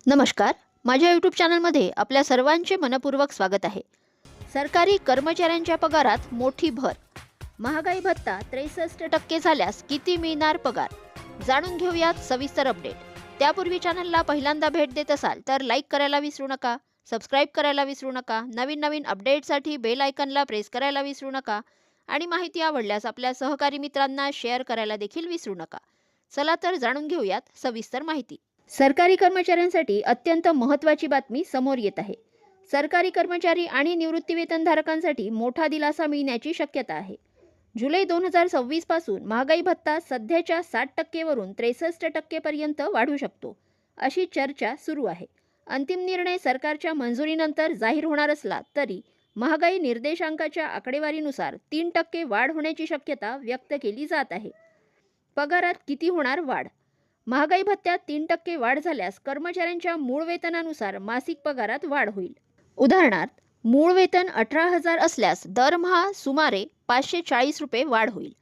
नमस्कार. माझ्या यूट्यूब चॅनलमध्ये आपल्या सर्वांचे मनपूर्वक स्वागत आहे. सरकारी कर्मचाऱ्यांच्या पगारात मोठी भर. महागाई भत्ता 63% झाल्यास किती मिळणार पगार? जाणून घेऊयात सविस्तर अपडेट. त्यापूर्वी चॅनलला पहिल्यांदा भेट देत असाल तर लाईक करायला विसरू नका, सबस्क्राईब करायला विसरू नका, नवीन अपडेटसाठी बेल आयकॉनला प्रेस करायला विसरू नका आणि माहिती आवडल्यास आपल्या सहकारी मित्रांना शेअर करायला देखील विसरू नका. चला तर जाणून घेऊयात सविस्तर माहिती. सरकारी कर्मचाऱ्यांसाठी अत्यंत महत्त्वाची बातमी समोर येत आहे. सरकारी कर्मचारी आणि निवृत्तीवेतनधारकांसाठी मोठा दिलासा मिळण्याची शक्यता आहे. जुलै 2026 पासून महागाई भत्ता सध्याच्या 60% वरून 63% पर्यंत वाढू शकतो, अशी चर्चा सुरू आहे. अंतिम निर्णय सरकारच्या मंजुरीनंतर जाहीर होणार असला तरी महागाई निर्देशांकाच्या आकडेवारीनुसार 3% वाढ होण्याची शक्यता व्यक्त केली जात आहे. पगारात किती होणार वाढ? महागाई भत्त्यात 3% वाढ झाल्यास कर्मचाऱ्यांच्या मूळ वेतनानुसार मासिक पगारात वाढ होईल. उदाहरणार्थ, मूळ वेतन 18,000 असल्यास दरमहा सुमारे 540 रुपये वाढ होईल.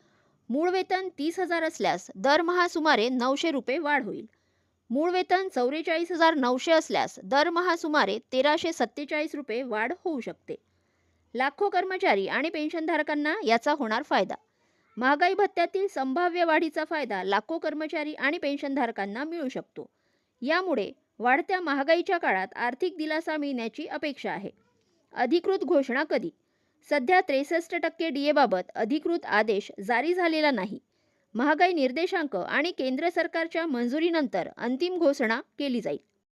मूळ वेतन 30,000 असल्यास दरमहा सुमारे 900 रुपये वाढ होईल. मूळ वेतन 44,900 असल्यास दरमहा सुमारे 1,347 रुपये वाढ होऊ शकते. लाखो कर्मचारी आणि पेन्शनधारकांना याचा होणार फायदा. महागाई भत्त्यातील संभाव्य वाढीचा फायदा लाखो कर्मचारी आणि पेन्शनधारकांना मिळू शकतो. यामुळे वाढत्या महागाईच्या काळात आर्थिक दिलासा मिळण्याची अपेक्षा आहे. अधिकृत घोषणा कधी? सध्या 63% डीएबाबत अधिकृत आदेश जारी झालेला नाही. महागाई निर्देशांक आणि केंद्र सरकारच्या मंजुरीनंतर अंतिम घोषणा केली जाईल.